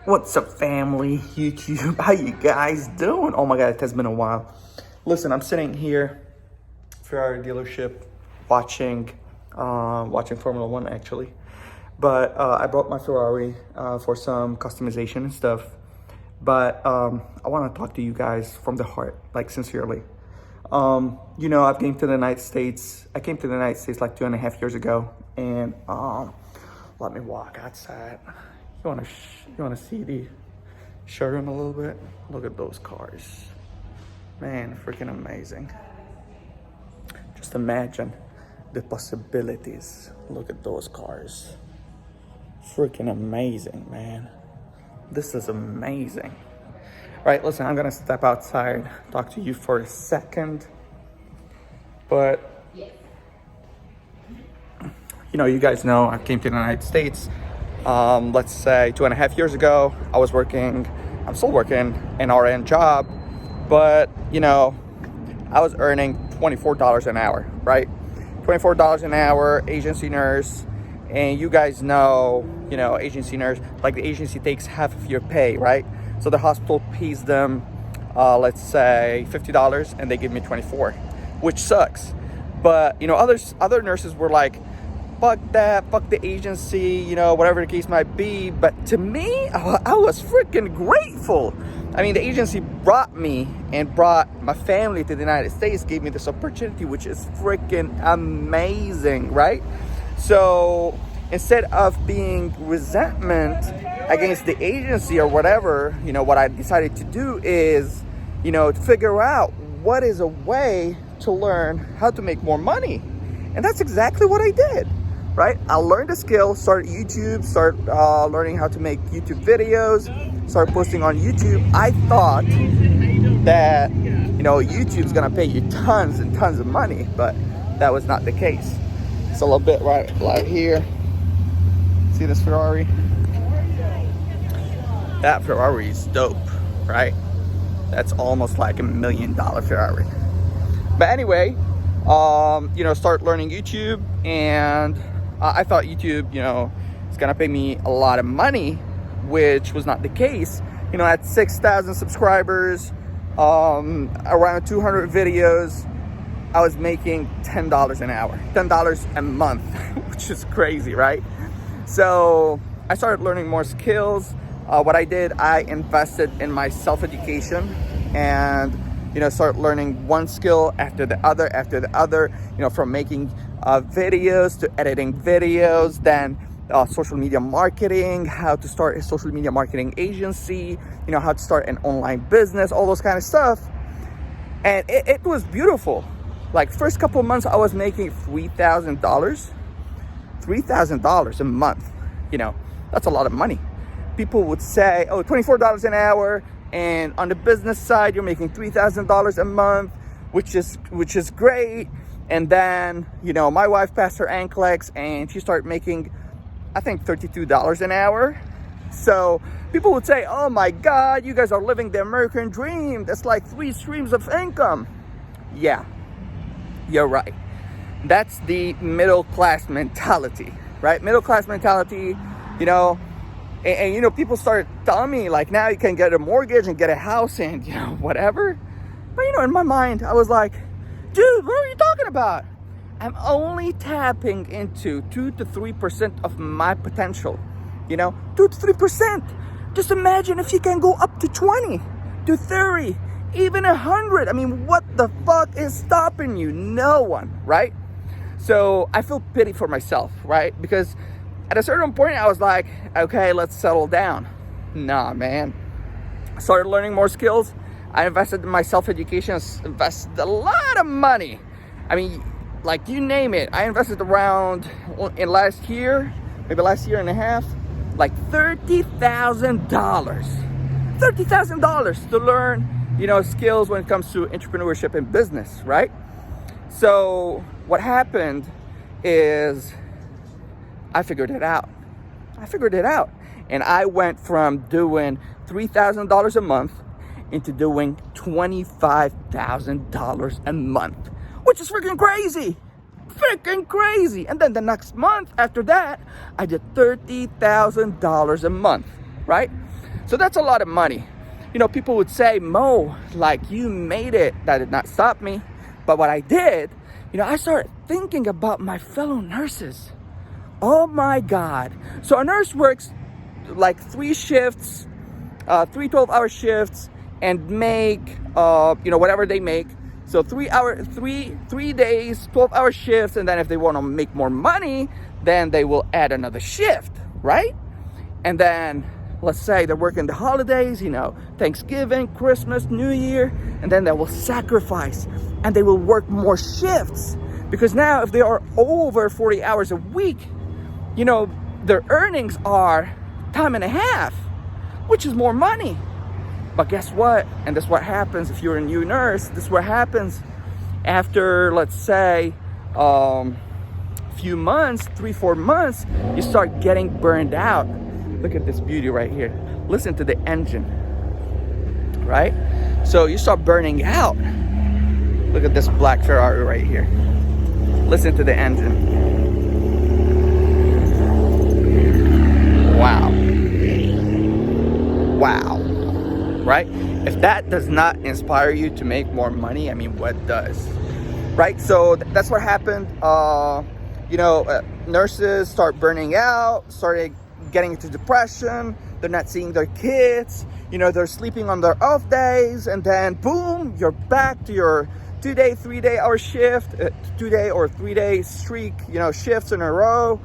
What's up, family? YouTube, how you guys doing? Oh my god, it has been a while. Listen, I'm sitting here, Ferrari dealership, watching Formula One actually. But I brought my Ferrari for some customization and stuff. But I want to talk to you guys from the heart, like sincerely. I've came to the United States. I came to the United States like 2.5 years ago, and let me walk outside. You wanna see the showroom a little bit? Look at those cars, man, freaking amazing. Just imagine the possibilities. Look at those cars, freaking amazing, man. This is amazing. All right, listen, I'm gonna step outside, talk to you for a second, but you guys know I came to the United States. Let's say 2.5 years ago. I'm still working an RN job, but I was earning $24 an hour, right? $24 an hour, agency nurse. And you guys know, agency nurse, like the agency takes half of your pay, right? So the hospital pays them, let's say $50 and they give me 24, which sucks. But, other nurses were like, fuck that, fuck the agency, whatever the case might be. But to me, I was freaking grateful. I mean, the agency brought me and brought my family to the United States, gave me this opportunity, which is freaking amazing, right? So instead of being resentment against the agency or whatever, what I decided to do is, to figure out what is a way to learn how to make more money. And that's exactly what I did. Right? I learned a skill, started YouTube, learning how to make YouTube videos, started posting on YouTube. I thought that, YouTube's gonna pay you tons and tons of money, but that was not the case. It's a little bit right here. See this Ferrari? That Ferrari is dope, right? That's almost like $1 million Ferrari. But anyway, start learning YouTube, and I thought YouTube, is gonna pay me a lot of money, which was not the case. At 6,000 subscribers, around 200 videos, I was making $10 an hour, $10 a month, which is crazy, right? So I started learning more skills. What I did, I invested in my self-education and start learning one skill after the other, from making videos to editing videos, then social media marketing, how to start a social media marketing agency, how to start an online business, all those kind of stuff. And it was beautiful. Like first couple of months, I was making $3,000 a month. That's a lot of money. People would say, oh, $24 an hour. And on the business side, you're making $3,000 a month, which is great. And then, my wife passed her NCLEX and she started making, I think, $32 an hour. So people would say, oh my God, you guys are living the American dream. That's like 3 streams of income. Yeah, you're right. That's the middle class mentality, right? Middle class mentality, And people started telling me, like, now you can get a mortgage and get a house and, whatever. But, in my mind, I was like, dude, what are you talking about? I'm only tapping into 2 to 3% of my potential. 2 to 3%. Just imagine if you can go up to 20, to 30, even 100. I mean, what the fuck is stopping you? No one, right? So I feel pity for myself, right? Because at a certain point, I was like, okay, let's settle down. Nah, man. I started learning more skills. I invested in my self-education, invested a lot of money. I mean, like, you name it. I invested around, in last year, maybe last year and a half, like $30,000. $30,000 to learn, skills when it comes to entrepreneurship and business, right? So what happened is I figured it out. And I went from doing $3,000 a month into doing $25,000 a month, which is freaking crazy. And then the next month after that, I did $30,000 a month, right? So that's a lot of money. You know, people would say, Mo, like, you made it. That did not stop me. But what I did, you know, I started thinking about my fellow nurses. Oh my God. So a nurse works like 3 shifts, 3 12-hour shifts, and make, you know, whatever they make. So 3 days, 12-hour shifts. And then if they want to make more money, then they will add another shift, right? And then let's say they're working the holidays, you know, Thanksgiving, Christmas, New Year, and then they will sacrifice and they will work more shifts, because now if they are over 40 hours a week, you know, their earnings are time and a half, which is more money. But guess what? And that's what happens if you're a new nurse. This is what happens after, let's say, few months, 3-4 months, you start getting burned out. Look at this beauty right here. Listen to the engine, right? So you start burning out. Look at this black Ferrari right here. Listen to the engine. Wow. Wow. Right? If that does not inspire you to make more money, I mean, what does? Right? So that's what happened. You know, nurses start burning out, started getting into depression. They're not seeing their kids. You know, they're sleeping on their off days, and then boom, you're back to your 2-day, 3-day hour shift, 2-day or 3-day streak, you know, shifts in a row.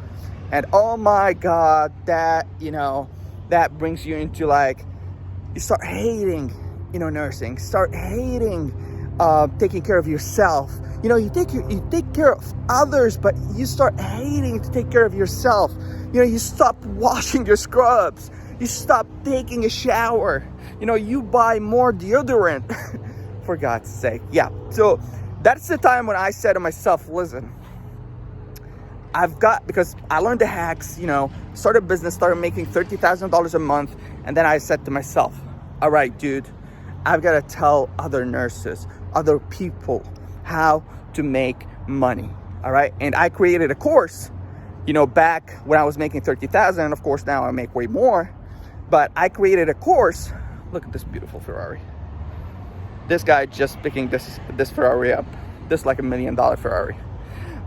And oh my God, that, you know, that brings you into, like, you start hating, you know, nursing, start hating taking care of yourself. You know, you take care of others, but you start hating to take care of yourself. You know, you stop washing your scrubs. You stop taking a shower. You know, you buy more deodorant. For God's sake. Yeah. So that's the time when I said to myself, listen, because I learned the hacks, you know, started a business, started making $30,000 a month. And then I said to myself, all right, dude, I've got to tell other nurses, other people how to make money. All right. And I created a course, you know, back when I was making 30,000. And of course, now I make way more. But I created a course. Look at this beautiful Ferrari. This guy just picking this Ferrari up. This is like $1 million Ferrari.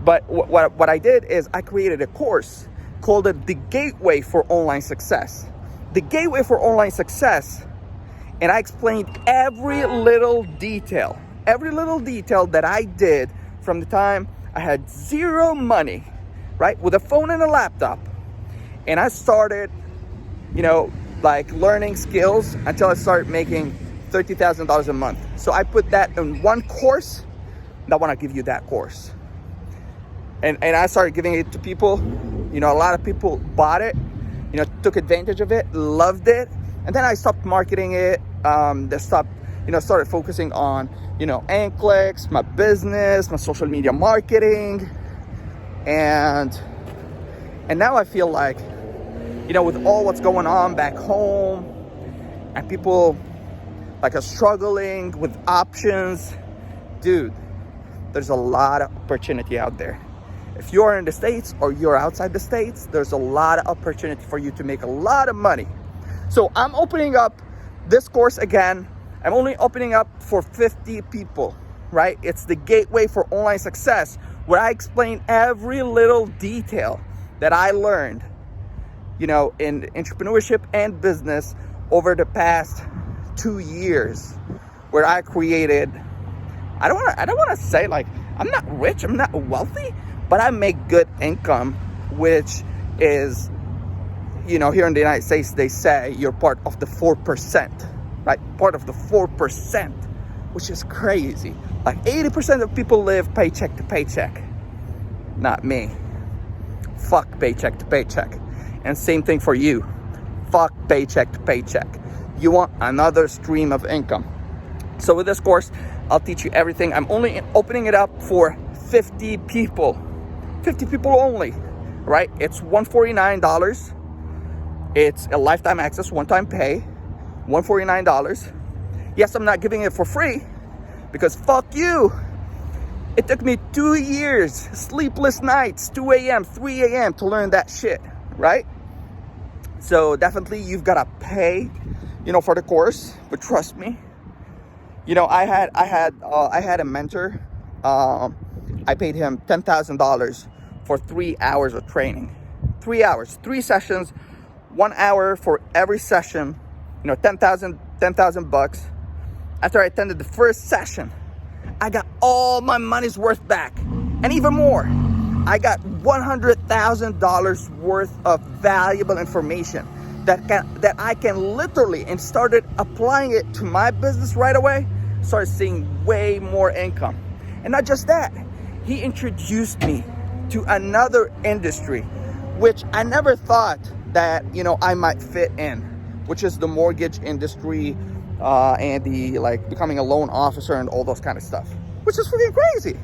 But what I did is I created a course, called it The Gateway for Online Success. The Gateway for Online Success. And I explained every little detail that I did from the time I had zero money, right? With a phone and a laptop. And I started, you know, like learning skills until I started making $30,000 a month. So I put that in one course. And I want to give you that course. And I started giving it to people. You know, a lot of people bought it, you know, took advantage of it, loved it. And then I stopped marketing it. They stopped, you know, started focusing on, you know, NClicks, my business, my social media marketing. And now I feel like, you know, with all what's going on back home and people like are struggling with options, dude, there's a lot of opportunity out there. If you're in the States or you're outside the States, there's a lot of opportunity for you to make a lot of money. So I'm opening up this course again. I'm only opening up for 50 people, right? It's the Gateway for Online Success, where I explain every little detail that I learned, you know, in entrepreneurship and business over the past 2 years, where I created, I don't want to say like, I'm not rich, I'm not wealthy, but I make good income, which is, you know, here in the United States, they say you're part of the 4%, right? Part of the 4%, which is crazy. Like 80% of people live paycheck to paycheck. Not me. Fuck paycheck to paycheck. And same thing for you. Fuck paycheck to paycheck. You want another stream of income. So with this course, I'll teach you everything. I'm only opening it up for 50 people. 50 people only, right? It's $149. It's a lifetime access, one-time pay, $149. Yes, I'm not giving it for free because fuck you. It took me 2 years, sleepless nights, 2 a.m., 3 a.m. to learn that shit, right? So definitely you've got to pay, for the course. But trust me, I had a mentor. I paid him $10,000 for 3 hours of training. 3 hours, 3 sessions, 1 hour for every session. $10,000 bucks. After I attended the first session, I got all my money's worth back, and even more. I got $100,000 worth of valuable information that I can literally, and started applying it to my business right away, started seeing way more income. And not just that, he introduced me to another industry, which I never thought that, I might fit in, which is the mortgage industry, and the becoming a loan officer and all those kind of stuff, which is freaking crazy.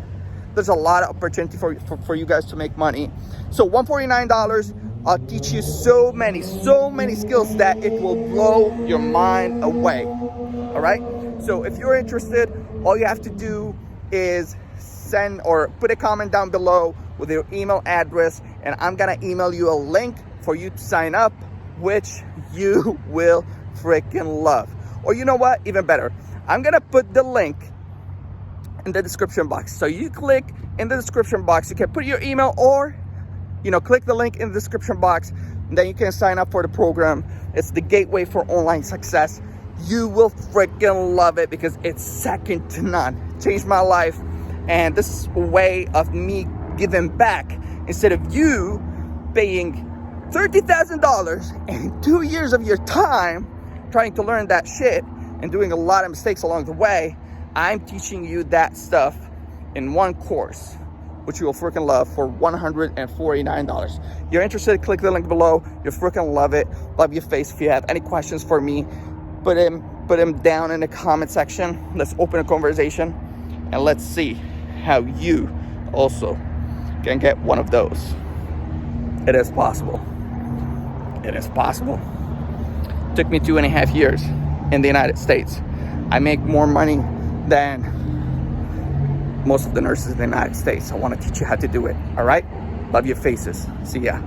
There's a lot of opportunity for you guys to make money. So $149, I'll teach you so many skills that it will blow your mind away. All right. So if you're interested, all you have to do is send or put a comment down below with your email address, and I'm gonna email you a link for you to sign up, which you will freaking love. Or you know what, even better, I'm gonna put the link in the description box. So you click in the description box, you can put your email, or click the link in the description box, and then you can sign up for the program. It's the gateway for online success. You will freaking love it because it's second to none. Changed my life, and this is a way of me giving back. Instead of you paying $30,000 and 2 years of your time trying to learn that shit and doing a lot of mistakes along the way, I'm teaching you that stuff in one course, which you will freaking love, for $149. You're interested, click the link below. You'll freaking love it. Love your face. If you have any questions for me, put them down in the comment section. Let's open a conversation, and let's see how you also can get one of those. It is possible. It is possible. Took me 2.5 years in the United States. I make more money than most of the nurses in the United States. I want to teach you how to do it. All right? Love your faces. See ya.